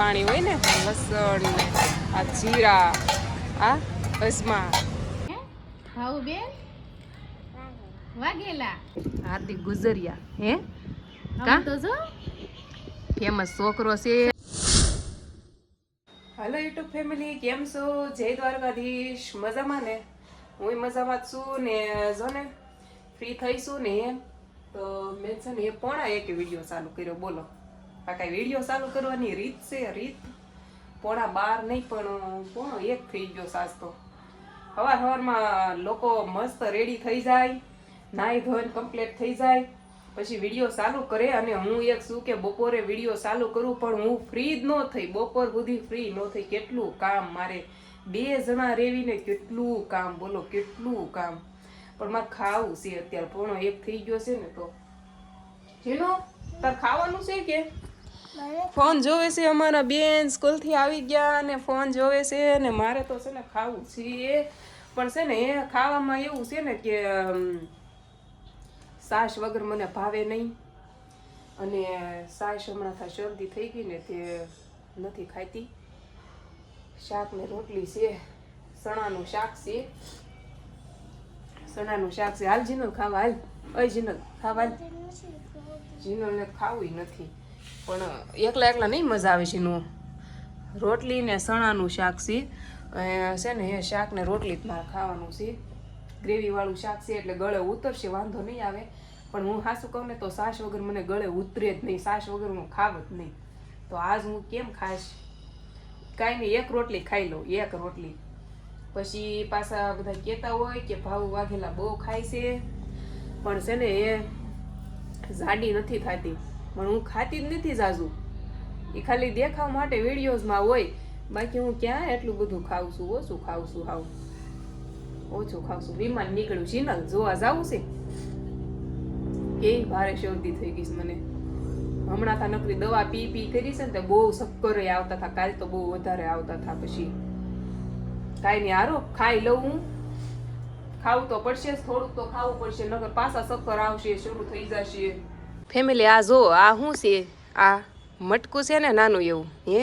પાણી હોય ને લસણ ને આ જીરા આ અજમા હાઉ બેન વાગેલા હાર્દિક ગુજરિયા હે કા તો જો ફેમસ છોકરો છે. હેલો યુટ્યુબ ફેમિલી, કેમ છો? જય દ્વારકાધીશ. મજામાં ને? હું મજામાં જ છું ને. જો ને ફ્રી થઈશું ને તો મેં છે ને 1:30 વિડીયો ચાલુ કર્યો. બોલો આ કઈ વિડીયો ચાલુ કરવાની રીત છે? રીત 12:30 નહીં પણ 1:30 થઈ ગયો સાસ તો. સવારમાં લોકો મસ્ત રેડી થઈ જાય, નાઈ ધોઈને કમ્પ્લીટ થઈ જાય, પછી વિડીયો ચાલુ કરે. અને હું એક શું કે બપોરે વિડીયો ચાલુ કરું પણ હું ફ્રી જ ન થઈ, બપોર સુધી ફ્રી ન થઈ. કેટલું કામ મારે, 2 જણા રેવીને કેટલું કામ, બોલો કેટલું કામ. પણ મારે ખાવું છે અત્યારે, 1:30 થઈ ગયો છે ને. તો જીનો તાર ખાવાનું છે કે? ફોન જોવે છે અમારા બેન, સ્કૂલથી આવી ગયા અને ફોન જોવે છે ને મારે તો છે ને ખાવું છે. પણ છે ને એ ખાવામાં એવું છે ને કે સાસ વગર મને ભાવે નહીં. અને સાસ હમણાં શરદી થઈ ગઈ ને તે નથી ખાતી. શાક ને રોટલી છે, ચણાનું શાક છે, ચણાનું શાક છે. હાલ જીનલ ખાવા, હાલ અય જીનલ ખાવા. જીનલને ખાવું નથી પણ એકલા નહીં મજા આવે. જીનું રોટલી ને ચણાનું શાક છે ને એ શાક ને રોટલી જ મારે ખાવાનું છે. ગ્રેવી વાળું શાક છે એટલે ગળે ઉતરશે, વાંધો નહીં આવે. પણ હું સાસું કહું ને તો સાસ વગર મને ગળે ઉતરે જ નહીં, સાસ વગર હું ખાવ જ નહીં. તો આજ હું કેમ ખાઈશ? કાંઈ નહીં, 1 રોટલી ખાઈ લઉં, 1 રોટલી. પછી પાછા બધા કહેતા હોય કે ભાવ વાઘેલા બહુ ખાય છે પણ છે ને એ જાડી નથી થતી. પણ હું ખાતી જ નથી જાજુ, એ ખાલી દેખાવ માટે વિડીયોઝમાં હોય. બાકી હું ક્યાં એટલું બધું ખાઉં છું? ઓછું ખાઉં છું, હાવ ઓછું ખાઉં છું. વિમાન નીકળ્યું, ચિનલ જોવા જવું છે. કેવી ભારે શરદી થઈ ગઈ મને હમણાં. તા નકરી દવા પી કરી છે ને તો બહુ ચક્કર આવતા હતા. કાલ તો બહુ વધારે આવતા હતા. પછી કાંઈ નહીં, હારો ખાઈ લઉં. હું ખાવું તો પડશે, થોડુંક તો ખાવું પડશે, નકર પાછા ચક્કર આવશે, શરૂ થઈ જશે. ફેમિલી આ જો આ શું છે? આ મટકું છે ને નાનું એવું, હે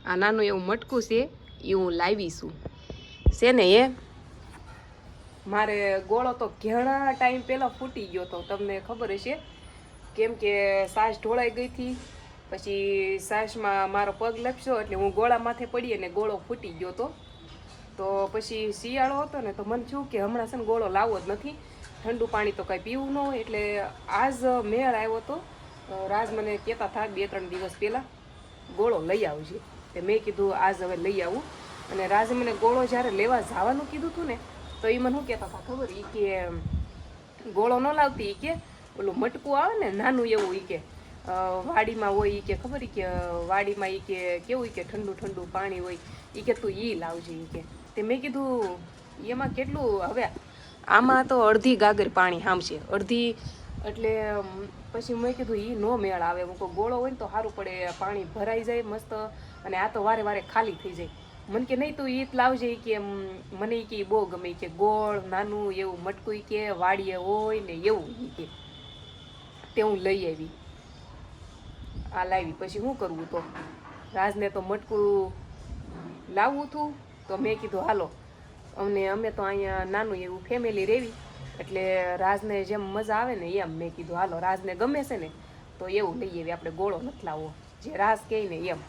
આ નાનું એવું મટકું છે એ હું લાવીશું છે ને. એ મારે ગોળો તો ઘણા ટાઈમ પહેલા ફૂટી ગયો તો, તમને ખબર હશે. કેમ કે સાસ ઢોળાઈ ગઈ હતી, પછી સાસમાં મારો પગ લપસ્યો એટલે હું ગોળા માથે પડી અને ગોળો ફૂટી ગયો તો. તો પછી શિયાળો હતો ને તો મને થયું કે હમણાં છે ને ગોળો લાવવો જ નથી, ઠંડુ પાણી તો કાંઈ પીવું ન હોય. એટલે આજ મેળ આવ્યો તો. રાજ મને કહેતા હતા 2-3 દિવસ પહેલાં ગોળો લઈ આવજે. તે મેં કીધું આજ હવે લઈ આવું. અને રાજે મને ગોળો જ્યારે લેવા જવાનું કીધું હતું ને તો એ મને શું કહેતા હતા ખબર? એ કે ગોળો ન લાવતી, એ કે ઓલું મટકું આવે ને નાનું એવું, એ કે વાડીમાં હોય, એ કે ખબર? એ કે વાડીમાં એ કે કેવું, એ કે ઠંડુ ઠંડુ પાણી હોય, એ કે તું એ લાવજે. એ કે તે મેં કીધું એમાં કેટલું? હવે આમાં તો અડધી ગાગર પાણી હામશે, અડધી. એટલે પછી મેં કીધું એ નો મેળ આવે. હું કોઈ ગોળો હોય ને તો સારું પડે, પાણી ભરાઈ જાય મસ્ત. અને આ તો વારે વારે ખાલી થઈ જાય. મને કે નહીં તું ઈ જ લાવજે. કે મને એ કે બહુ ગમે કે ગોળ નાનું એવું મટકું, કે વાડીએ હોય ને એવું. કે તે હું લઈ આવી, આ લાવી. પછી શું કરવું? તો રાજને તો મટકું લાવવું હતું. તો મેં કીધું હાલો, અમે તો અહીંયા નાનું એવું ફેમિલી રેવી એટલે રાજને જેમ મજા આવે ને એમ. મેં કીધું હાલો, રાજને ગમે છે ને તો એવું લઈ આવી, આપણે ગોળો નથી લાવવો, જે રાજ કહે ને એમ.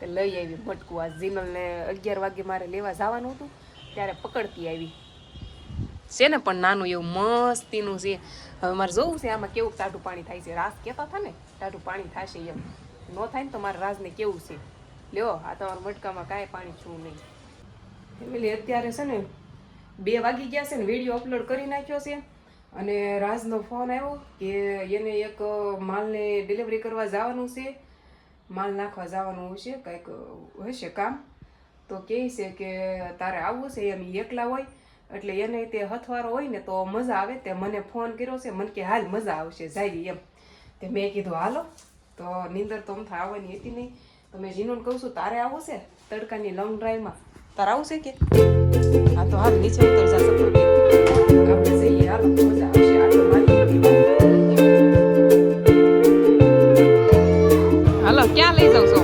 તે લઈ આવી મટકું. આ જીનલને 11 વાગે મારે લેવા જવાનું હતું ત્યારે પકડતી આવી છે ને. પણ નાનું એવું મસ્તીનું છે. હવે મારે જોવું છે આમાં કેવું ટાઢું પાણી થાય છે. રાજ કહેતા હતા ને ટાઢું પાણી થશે એમ. ન થાય ને તો મારે રાજને કેવું છે, લ્યો આ તમારા મટકામાં કાંઈ પાણી છું નહીં. ફેમિલી અત્યારે છે ને 2 વાગી ગયા છે ને, વિડીયો અપલોડ કરી નાખ્યો છે. અને રાજનો ફોન આવ્યો કે એને એક માલને ડિલિવરી કરવા જવાનું છે, માલ નાખવા જવાનું હશે, કંઈક હશે કામ. તો કહે છે કે તારે આવવું છે એમ. એકલા હોય એટલે એને તે હથવારો હોય ને તો મજા આવે. તે મને ફોન કર્યો છે, મને કે હાલ મજા આવશે જાવી એમ. તે મેં કીધું હાલો. તો નીંદર તો અમથા આવવાની હતી નહીં. તો મેં જીનોને કહું છું તારે આવવું છે તડકાની લોંગ ડ્રાઈવમાં? તારે આવું છે કે? હા તો હાલ નીચે ઉતર જા સપોર્ટ, આપણે જઈએ. હાલો મજા આવશે. આટલો મારી હાલો ક્યાં લઈ જાવ છો?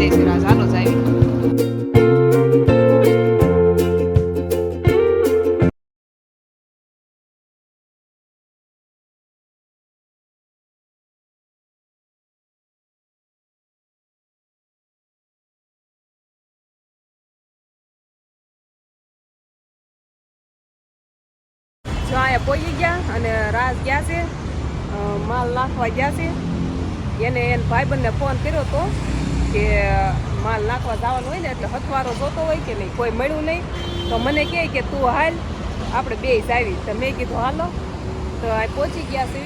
જાય છે રાજ હાલો જાય જો અહીંયા પહોંચી ગયા અને રાજ ગયા છે માલ નાખવા ગયા છે એને ભાઈબંધને ફોન કર્યો હતો કે માલ નાખવા જવાનું હોય ને એટલે હથવારો જોતો હોય કે નહીં કોઈ મળ્યું નહીં તો મને કહે કે તું હાલ આપણે બે આવી તો મેં કીધું હાલો તો આ પહોંચી ગયા છે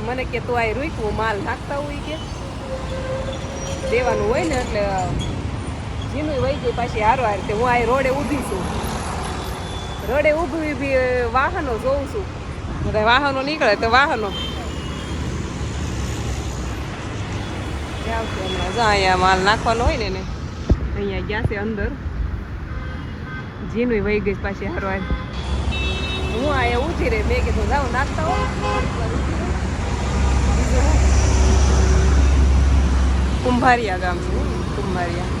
મને કે તું આ રૂકવું માલ નાખતા હોય કે દેવાનું હોય ને એટલે જીનું વહી ગઈ પાછી હારો હાર હું આ રોડે ઊભી છું રોડે ઊભી વાહનો જોઉં છું બધા વાહનો નીકળે તો વાહનો આવશે હમણાં જો અહીંયા માલ નાખવાનો હોય ને અહીંયા ગયા છે અંદર જીનું વહી ગઈ પાછી હારો હાર હું અહીંયા ઊભી રહી મેં કીધું જાઉં નાખતા હો કુંભારિયા ગામ છે કુંભારિયા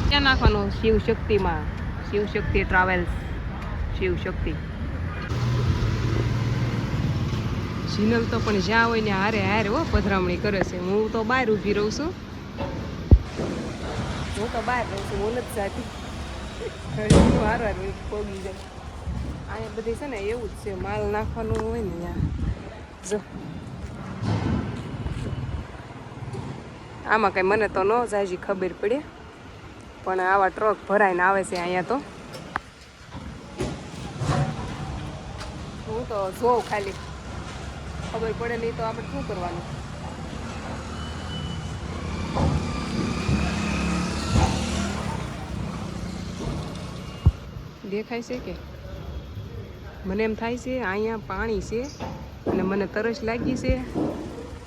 ક્યાં નાખવાનું શિવશક્તિમાં શિવશક્તિ ટ્રાવેલ્સ શિવશક્તિ જીનલ તો પણ જ્યાં હોય ને હારે હારે હો પધરામણી કરે છે હું તો બહાર ઊભી રહું છું હું તો બહાર રહું છું હું નથી જાતી હાર હાર પોગી જાય અહીંયા બધી છે ને એવું જ છે માલ નાખવાનું હોય ને ત્યાં જો આમાં કંઈ મને તો ન જાજી ખબર પડે પણ આવા ટ્રક ભરાઈને આવે છે અહીંયા તો હું તો જોઉં ખાલી ખબર પડે નહીં તો આપણે શું કરવાનું દેખાય છે કે મને એમ થાય છે અહીંયા પાણી છે અને મને તરસ લાગી છે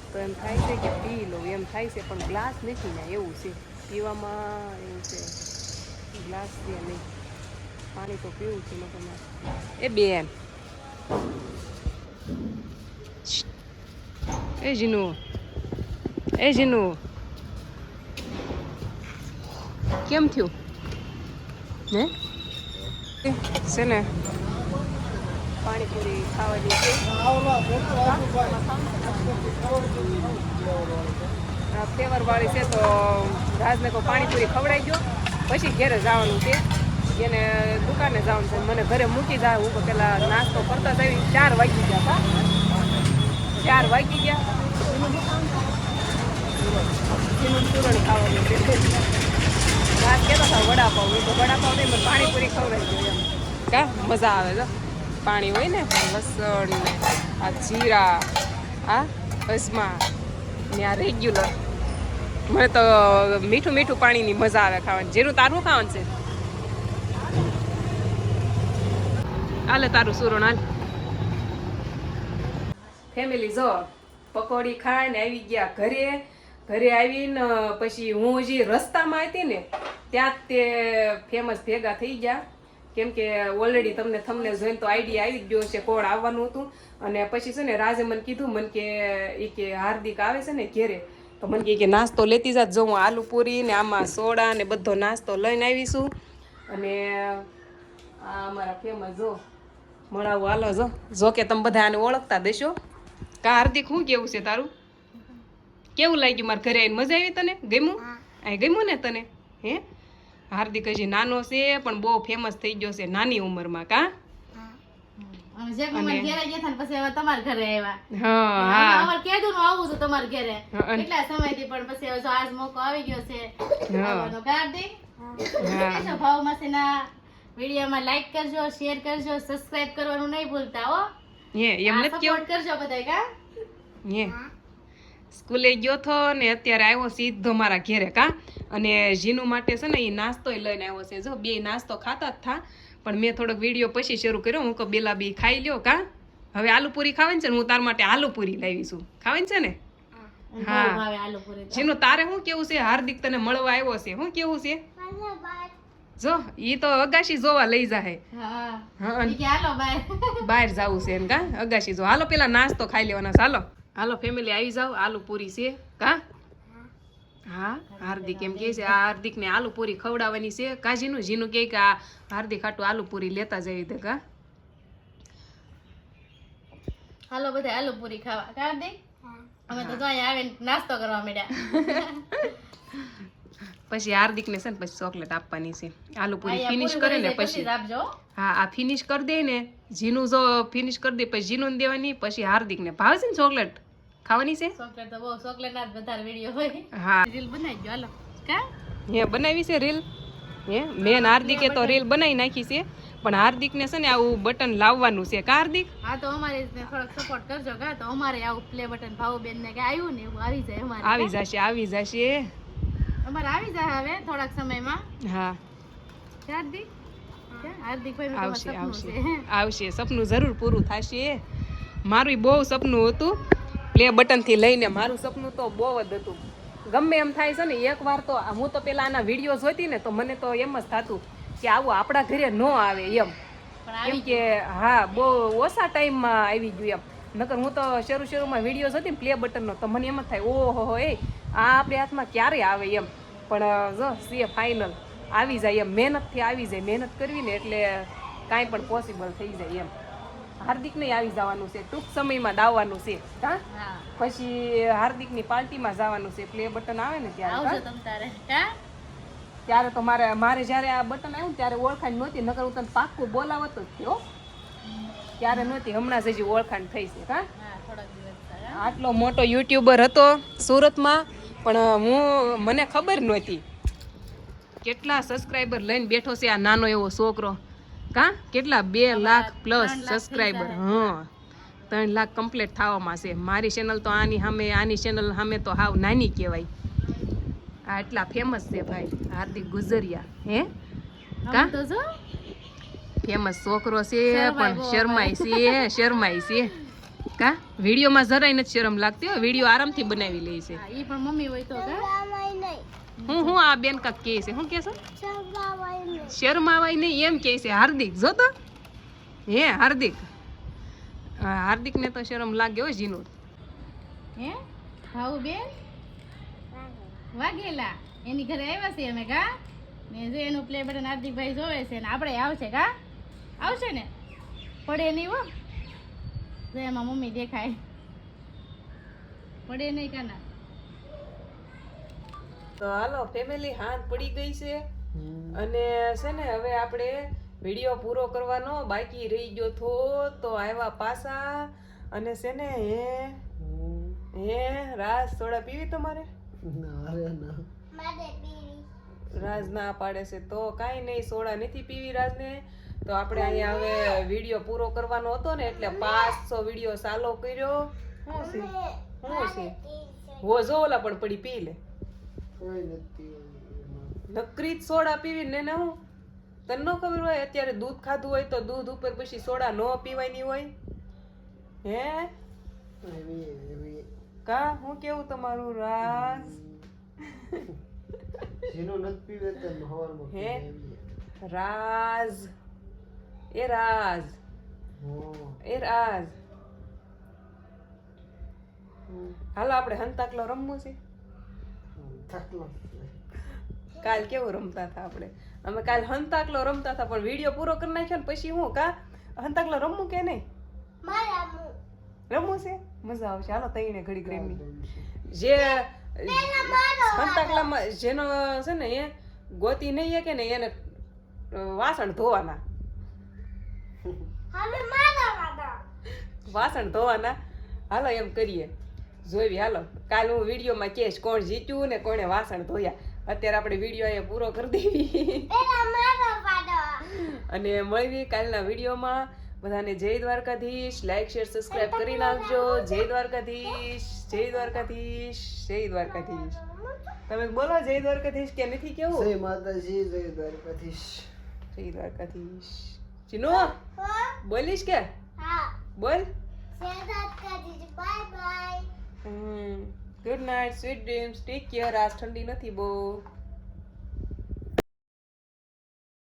તો એમ થાય છે કે પી લો એમ થાય છે પણ ગ્લાસ નથી ને એવું છે પીવામાં એવું છે ગ્લાસ છે નહીં પાણી તો પીવું છે લોકોને એ બેન એ જીનું કેમ થયું હે છે ને પાણીપુરી ખાવાની છે ફ્લેવર વાળી છે તો રાજને કોઈ પાણીપુરી ખવડાવી દો પછી ઘરે જવાનું છે એને દુકાને જવાનું છે મને ઘરે મૂકી જાય હું તો પેલા નાસ્તો કરતા જ આવી 4 વાગી ગયા હતા 4 વાગી ગયા ચૂરણ ખાવાનું છે રાત કહેતા હતા વડાપાવ હું તો વડાપાવ નહીં મને પાણીપુરી ખવડાવી દો એમ કા મજા આવે છે પાણી હોય ને લસણ ને આ જીરા આ અજમા ને આ રેગ્યુલર મને તો મીઠું મીઠું પાણીની મજા આવે ખાવાની જેનું તારું ખાવાનું છે હાલે તારું સુરણ હાલ ફેમિલી જો પકોડી ખાઈને આવી ગયા ઘરે આવીને પછી હું હજી રસ્તામાં હતી ને ત્યાં જ તે ફેમસ ભેગા થઈ ગયા કેમ કે ઓલરેડી તમને જોઈને તો આઈડિયા આવી જ ગયો છે કોણ આવવાનું હતું અને પછી છે ને રાજે મને કીધું મને કે હાર્દિક આવે છે ને ઘેરે તો મને કે નાસ્તો લેતી જાત જો હું આલુ પૂરી ને આમાં સોડા ને બધો નાસ્તો લઈને આવીશું અને આ અમારા ફેમસ જો મળાવું હાલો જો કે તમે બધા આને ઓળખતા દેશો કા હાર્દિક શું કેવું છે તારું કેવું લાગ્યું મારા ઘરે આવીને મજા આવી તને ગમ્યું આ ગમ્યું ને તને હે હાર્દિક હજી નાનો છે પણ બહુ ફેમસ થઈ ગયો છે નાની ઉંમરમાં કા વિડીયોમાં લાઈક કરજો શેર કરજો સબસ્ક્રાઇબ કરવાનું નહીં ભૂલતા હો એમ નથી સપોર્ટ કરજો બધાય કા સ્કૂલે ગયો તો ને અત્યારે આવ્યો સીધો મારા ઘેરે કા અને જીનું માટે છે ને એ નાસ્તો લઈને આવ્યો છે જો બે નાસ્તો ખાતા જ થા પણ મેં થોડોક વિડીયો પછી શરૂ કર્યો હું કહું બેલા બી ખાઈ લ્યો કા હવે આલુ પૂરી ખાવાની છે ને હું તાર માટે આલુ પૂરી લાવી છું ખાવાની છે ને હા જીનું તારે શું કેવું છે હાર્દિક તને મળવા આવ્યો છે શું કેવું છે જો ઈ તો અગાશી જોવા લઈ જાય બહાર જવું છે એમ કા અગાશી જો હાલો પેલા નાસ્તો ખાઈ લેવાના હાલો ફેમિલી આવી જાવ આલુ પૂરી છે કા હા હાર્દિક એમ કહે છે આ હાર્દિકને આલુ પૂરી ખવડાવવાની છે કાજીનું જીનું કહે કે આ હાર્દિક હાટું આલુ પૂરી લેતા જવી દે કા હાલો બધા આલુ પૂરી ખાવા કાર્તિક અમે તો અહીંયા આવીને નાસ્તો કરવા માંડ્યા પછી હાર્દિકને છે ને પછી ચોકલેટ આપવાની છે આલુ પૂરી ફિનિશ કરે ને પછી આપજો હા આ ફિનિશ કરી દે ને જીનું જો ફિનિશ કરી દે પછી જીનું દેવાની પછી હાર્દિકને ભાવે છે ને ચોકલેટ ખાવાની છે ચોકલેટ તો બહુ ચોકલેટ ના જ વધારે વિડિયો હોય હા રીલ બનાવી દો હાલો કા હે બનાવી છે રીલ હે મેન હાર્દિકે તો રીલ બનાવી નાખી છે પણ હાર્દિકને છે ને આવું બટન લાવવાનું છે કા હાર્દિક હા તો અમારે થોડોક સપોર્ટ કરજો કા તો અમારે આવું પ્લે બટન ભાવબેન ને કે આવ્યું ને એવું આવી જાય અમારે આવી જશે અમારે આવી જાય હવે થોડાક સમયમાં હા હાર્દિક હાર્દિકભાઈ આવશે સપનું જરૂર પૂરું થશે મારું બહુ સપનું હતું પ્લે બટન થી લઈને મારું સપનું તો બહુ જ હતું ગમે એમ થાય છે ને એકવાર તો હું તો પેલા આના વિડીયો જોતી ને તો મને તો એમ જ થતું કે આવું આપણા ઘરે ન આવે એમ કેમ કે હા બહુ ઓછા ટાઈમમાં આવી ગયું એમ નકર હું તો શરૂમાં વિડીયો જોતી ને પ્લે બટનનો તો મને એમ જ થાય ઓહો એ આ આપણી હાથમાં ક્યારે આવે એમ પણ જો સીએ ફાઇનલ આવી જાય એમ મહેનતથી આવી જાય મહેનત કરવી ને એટલે કાંઈ પણ પોસિબલ થઈ જાય એમ હાર્દિકને આવી જવાનું છે ટૂંક સમયમાં દાવવાનું છે હા પછી હાર્દિકની પાર્ટીમાં જવાનું છે પ્લે બટન આવે ને ત્યારે તો મારે જ્યારે આ બટન આવ્યું ને ત્યારે ઓળખાણ નહોતી નકર હું તને પાક્કું બોલાવતો જ થયો ત્યારે નહોતી હમણાં જ હજી ઓળખાણ થઈ છે હા આટલો મોટો યુટ્યુબર હતો સુરતમાં પણ મને ખબર નહોતી કેટલા સબસ્ક્રાઈબર લઈને બેઠો છે આ નાનો એવો છોકરો કા કેટલા 2 લાખ પ્લસ સબસ્ક્રાઈબર હા 3 લાખ કમ્પ્લીટ થવામાં છે મારી ચેનલ તો આની ચેનલ સામે તો હાવ નાની કહેવાય આ એટલા ફેમસ છે ભાઈ હાર્દિક ગુજરિયા હે કા ફેમસ છોકરો છે પણ શરમાય છે કા વિડીયોમાં જરાય નથી શરમ લાગતી હો વિડીયો આરામથી બનાવી લે છે ઈ પણ મમ્મી હોય તો હું આ બેન કાક કહે છે શું કહે છે શરમાવાય નહીં એમ કહે છે હાર્દિક જો તો હે હાર્દિકને તો શરમ લાગે હો જીનું હે ભાઉ બેન વાઘેલા એની ઘરે આવ્યા છે અમે કા ને જો એનું પ્લે બટન હાર્દિકભાઈ જોવે છે ને આપણે આવશે કા આવશે ને પડે નહીં હો જો એમાં મમ્મી દેખાય પડે નહીં કાના તો હાલો ફેમિલી હાથ પડી ગઈ છે અને છે ને હવે આપણે વિડીયો પૂરો કરવાનો બાકી રહી ગયો તો આવ્યા પાછા અને છે ને હે રાજ સોડા પીવી તમારે રાજ ના પાડે છે તો કાંઈ નહીં સોડા નથી પીવી રાજને તો આપણે અહીંયા હવે વિડીયો પૂરો કરવાનો હતો ને એટલે 500 વિડીયો ચાલો કર્યો શું છે હો જો ઓલા પણ પડી પી લે નકરી સોડા પીવી ને હું તને ન ખબર હોય અત્યારે દૂધ ખાધું હોય તો દૂધ ઉપર પછી સોડા ન પીવાની હોય હે કા હું કેવું તમારું રાજ હે રાજ એ રાજ હાલો આપણે હંતાકલો રમવું છે કાલ કેવું રમતા હતા આપણે અમે કાલ હંતાકલો રમતા હતા પણ વિડીયો પૂરો કરી નાખ્યો ને પછી હું કા હંતાકલો રમવું કે નહીં રમવું છે મજા આવશે હાલો તઈને ઘડી રમી જે હંતાકલામાં જેનો છે ને એ ગોતી નહીં કે ને એને વાસણ ધોવાના વાસણ ધોવાના હાલો એમ કરીએ જોઈ હાલો કાલ હું વિડીયોમાં કહીશ કોણ જીત્યું ને કોણે વાસણ ધોયા અત્યારે આપણે વિડીયો અહીંયા પૂરો કરી દેવી અને મળવી કાલના વિડીયોમાં બધાને જય દ્વારકાધીશ લાઈક શેર સબસ્ક્રાઇબ કરી નાખજો જય દ્વારકાધીશ જય દ્વારકાધીશ જય દ્વારકાધીશ તમે બોલો જય દ્વારકાધીશ કે નથી કેવું જય માતાજી જય દ્વારકાધીશ જય દ્વારકાધીશ ચીનુ બોલીશ કે બોલ good night sweet dreams take care આજ ઠંડી નથી બહુ